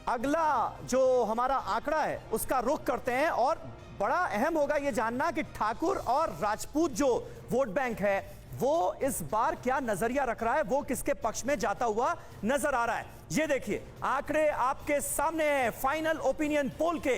अगला जो हमारा आंकड़ा है उसका रुख करते हैं और बड़ा अहम होगा यह जानना कि ठाकुर और राजपूत जो वोट बैंक है वो इस बार क्या नजरिया रख रहा है, वो किसके पक्ष में जाता हुआ नजर आ रहा है। ये देखिए आंकड़े आपके सामने हैं। फाइनल ओपिनियन पोल के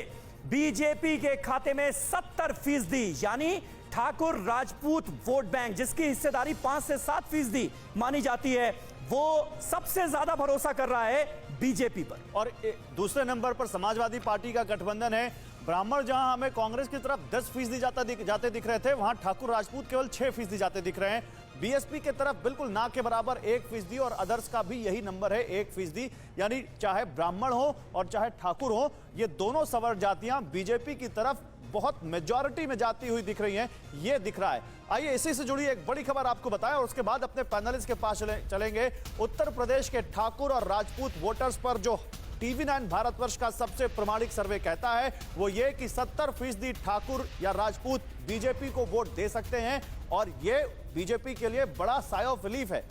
बीजेपी के खाते में 70% यानी ठाकुर राजपूत वोट बैंक जिसकी हिस्सेदारी 5 से 7% मानी जाती है, वो सबसे ज्यादा भरोसा कर रहा है बीजेपी पर। और दूसरे नंबर पर समाजवादी पार्टी का गठबंधन है। ब्राह्मण जहां हमें कांग्रेस की तरफ 10% जाते दिख रहे थे, वहां ठाकुर राजपूत केवल 6% जाते दिख रहे हैं। बीएसपी की तरफ बिल्कुल ना के बराबर 1% और अदर्स का भी यही नंबर है 1%। यानी चाहे ब्राह्मण हो और चाहे ठाकुर हो, ये दोनों सवर्ण जातियां बीजेपी की तरफ बहुत मेजॉरिटी में जाती हुई दिख रही हैं, ये दिख रहा है। आइए इसी से जुड़ी एक बड़ी खबर आपको बताएं और उसके बाद अपने पैनलिस्ट के पास चलेंगे। उत्तर प्रदेश के ठाकुर और राजपूत वोटर्स पर जो TV9 भारतवर्ष का सबसे प्रमाणिक सर्वे कहता है वो ये कि 70% ठाकुर या राजपूत बीजेपी को वोट दे सकते हैं और ये बीजेपी के लिए बड़ा साइ ऑफ रिलीफ है।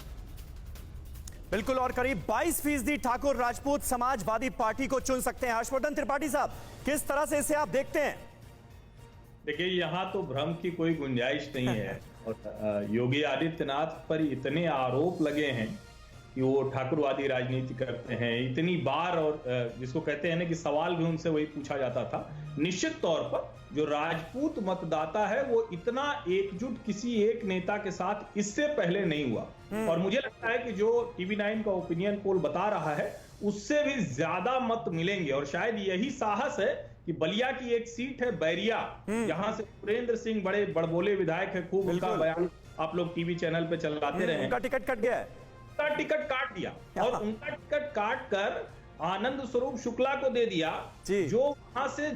बिल्कुल, और करीब 22% ठाकुर राजपूत समाजवादी पार्टी को चुन सकते हैं। हर्षवर्धन त्रिपाठी साहब, किस तरह से इसे आप देखते हैं? देखिए, यहाँ तो भ्रम की कोई गुंजाइश नहीं है और योगी आदित्यनाथ पर इतने आरोप लगे हैं कि वो ठाकुरवादी राजनीति करते हैं इतनी बार, और जिसको कहते हैं ना कि सवाल भी उनसे वही पूछा जाता था। निश्चित तौर पर जो राजपूत मतदाता है वो इतना एकजुट किसी एक नेता के साथ इससे पहले नहीं हुआ और मुझे लगता है कि जो TV9 का ओपिनियन पोल बता रहा है उससे भी ज्यादा मत मिलेंगे। और शायद यही साहस है कि बलिया की एक सीट है बैरिया, जहां से सुरेंद्र सिंह बड़े बड़बोले विधायक है, खूब उनका बयान आप लोग टीवी चैनल पे चलाते रहे। उनका टिकट कट गया है, उनका टिकट काट दिया और उनका टिकट काट कर आनंद स्वरूप शुक्ला को दे दिया, जो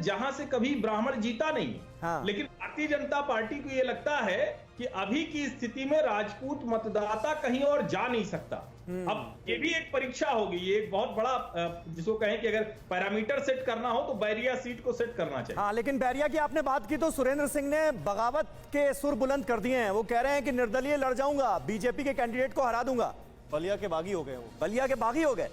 जहां से कभी ब्राह्मण जीता नहीं। हाँ। लेकिन भारतीय जनता पार्टी को यह लगता है कि अभी की स्थिति में राजपूत मतदाता कहीं और जा नहीं सकता। अब ये भी एक परीक्षा होगी, ये एक बहुत बड़ा जिसको कहें कि अगर पैरामीटर सेट करना हो तो बैरिया सीट को सेट करना चाहिए। हाँ, लेकिन बैरिया की आपने बात की तो सुरेंद्र सिंह ने बगावत के सुर बुलंद कर दिए हैं। वो कह रहे हैं कि निर्दलीय लड़ जाऊंगा, बीजेपी के कैंडिडेट को हरा दूंगा। बलिया के बागी हो गए, वो बलिया के बागी हो गए।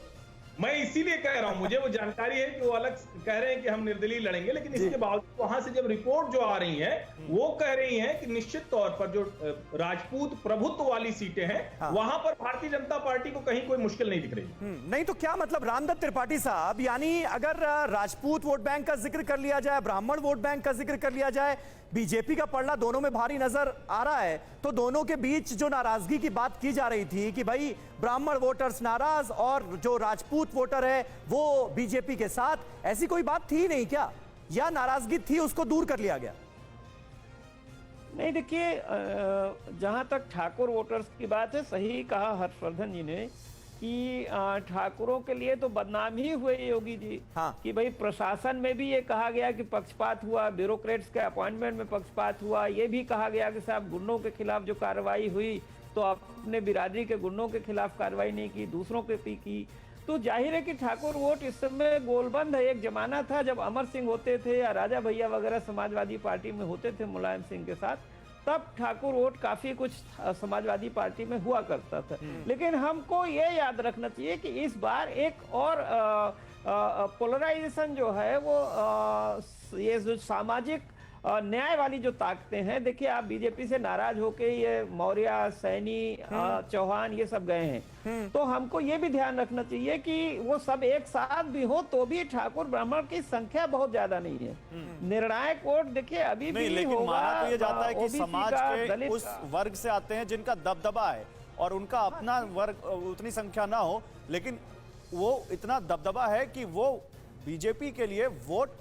मैं इसीलिए कह रहा हूं, मुझे वो जानकारी है कि वो अलग कह रहे हैं कि हम निर्दलीय लड़ेंगे, लेकिन इसके बावजूद वहां से जब रिपोर्ट जो आ रही है वो कह रही है कि निश्चित तौर पर जो राजपूत प्रभुत्व वाली सीटें हैं वहां पर भारतीय जनता पार्टी को कहीं कोई मुश्किल नहीं दिख रही। नहीं तो क्या मतलब रामदत्त त्रिपाठी साहब, यानी अगर राजपूत वोट बैंक का जिक्र कर लिया जाए, ब्राह्मण वोट बैंक का जिक्र कर लिया जाए, बीजेपी का पलड़ा दोनों में भारी नजर आ रहा है, तो दोनों के बीच जो नाराजगी की बात की जा रही थी कि भाई ब्राह्मण वोटर्स नाराज और जो राजपूत वोटर है वो बीजेपी के साथ, ऐसी कोई बात थी नहीं क्या, या नाराजगी थी उसको दूर कर लिया गया? नहीं, देखिए जहां तक ठाकुर वोटर्स की बात है, सही कहा हर्षवर्धन जी ने कि ठाकुरों के लिए तो बदनाम ही हुए योगी जी। हाँ। कि भाई प्रशासन में भी ये कहा गया कि पक्षपात हुआ, ब्यूरोक्रेट्स के अपॉइंटमेंट में पक्षपात हुआ, ये भी कहा गया कि साहब गुंडों के खिलाफ जो कार्रवाई हुई तो अपने बिरादरी के गुंडों के खिलाफ कार्रवाई नहीं की, दूसरों के पे की। तो जाहिर है कि ठाकुर वोट इस समय गोलबंद है। एक जमाना था जब अमर सिंह होते थे या राजा भैया वगैरह समाजवादी पार्टी में होते थे मुलायम सिंह के साथ, तब ठाकुर वोट काफी कुछ समाजवादी पार्टी में हुआ करता था। लेकिन हमको ये याद रखना चाहिए कि इस बार एक और पोलराइजेशन जो है वो ये जो सामाजिक न्याय वाली जो ताकतें हैं, देखिए आप बीजेपी से नाराज होके ये मौर्य, सैनी, चौहान ये सब गए हैं, तो हमको ये भी ध्यान रखना चाहिए कि वो सब एक साथ भी हो तो भी ठाकुर ब्राह्मण की संख्या बहुत ज्यादा नहीं है। निर्णायक वोट देखिए अभी भी लेकिन होगा। माना तो ये जाता है कि समाज के उस वर्ग से आते हैं जिनका दबदबा है और उनका अपना वर्ग उतनी संख्या ना हो, लेकिन वो इतना दबदबा है कि वो बीजेपी के लिए वोट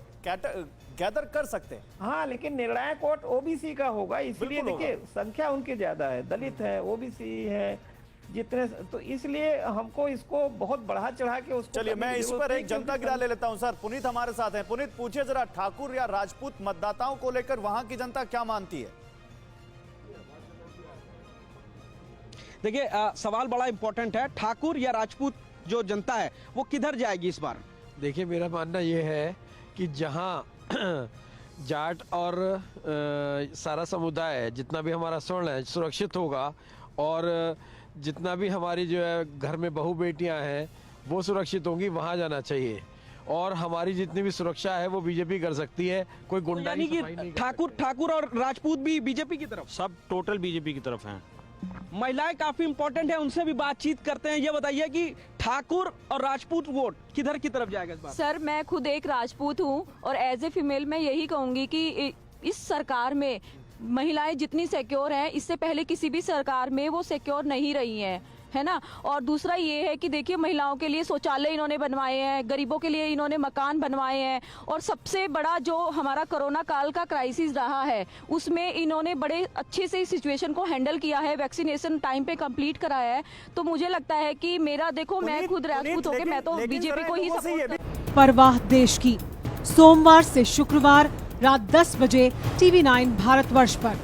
गैदर कर सकते हैं। हाँ, लेकिन निर्णायक वोट ओबीसी का होगा, इसलिए देखिए संख्या उनकी ज्यादा है, दलित है, ओबीसी है जितने, तो इसलिए हमको इसको बहुत बढ़ा चढ़ा के उसको। चलिए मैं इस पर एक जनता गिरा ले लेता हूं। सर पुनीत हमारे साथ हैं। पुनीत, पूछिए जरा, ठाकुर या राजपूत मतदाताओं को लेकर वहां की जनता क्या मानती है? देखिए सवाल बड़ा इंपॉर्टेंट है। ठाकुर या राजपूत जो जनता है वो किधर जाएगी इस बार? देखिए मेरा मानना ये है कि जहां जाट और सारा समुदाय जितना भी हमारा स्वर्ण है सुरक्षित होगा और जितना भी हमारी जो है घर में बहू बेटियां हैं वो सुरक्षित होंगी, वहां जाना चाहिए। और हमारी जितनी भी सुरक्षा है वो बीजेपी कर सकती है, कोई गुंडा यानी कि ठाकुर और राजपूत भी बीजेपी की तरफ, सब टोटल बीजेपी की तरफ हैं। महिलाएं काफी इंपॉर्टेंट है, उनसे भी बातचीत करते हैं। ये बताइए कि ठाकुर और राजपूत वोट किधर की तरफ जाएगा इस बार? सर मैं खुद एक राजपूत हूँ और एज ए फीमेल मैं यही कहूंगी कि इस सरकार में महिलाएं जितनी सिक्योर हैं, इससे पहले किसी भी सरकार में वो सिक्योर नहीं रही हैं, है ना। और दूसरा ये है कि देखिए महिलाओं के लिए शौचालय इन्होंने बनवाए हैं, गरीबों के लिए इन्होंने मकान बनवाए हैं, और सबसे बड़ा जो हमारा कोरोना काल का क्राइसिस रहा है उसमें इन्होंने बड़े अच्छे से सिचुएशन को हैंडल किया है, वैक्सीनेशन टाइम पे कंप्लीट कराया है। तो मुझे लगता है कि मेरा देखो मैं खुद राजपूत होकर मैं तो बीजेपी को ही सपोर्ट। परवाह देश की, सोमवार से शुक्रवार रात 10 बजे TV9 भारतवर्ष पर।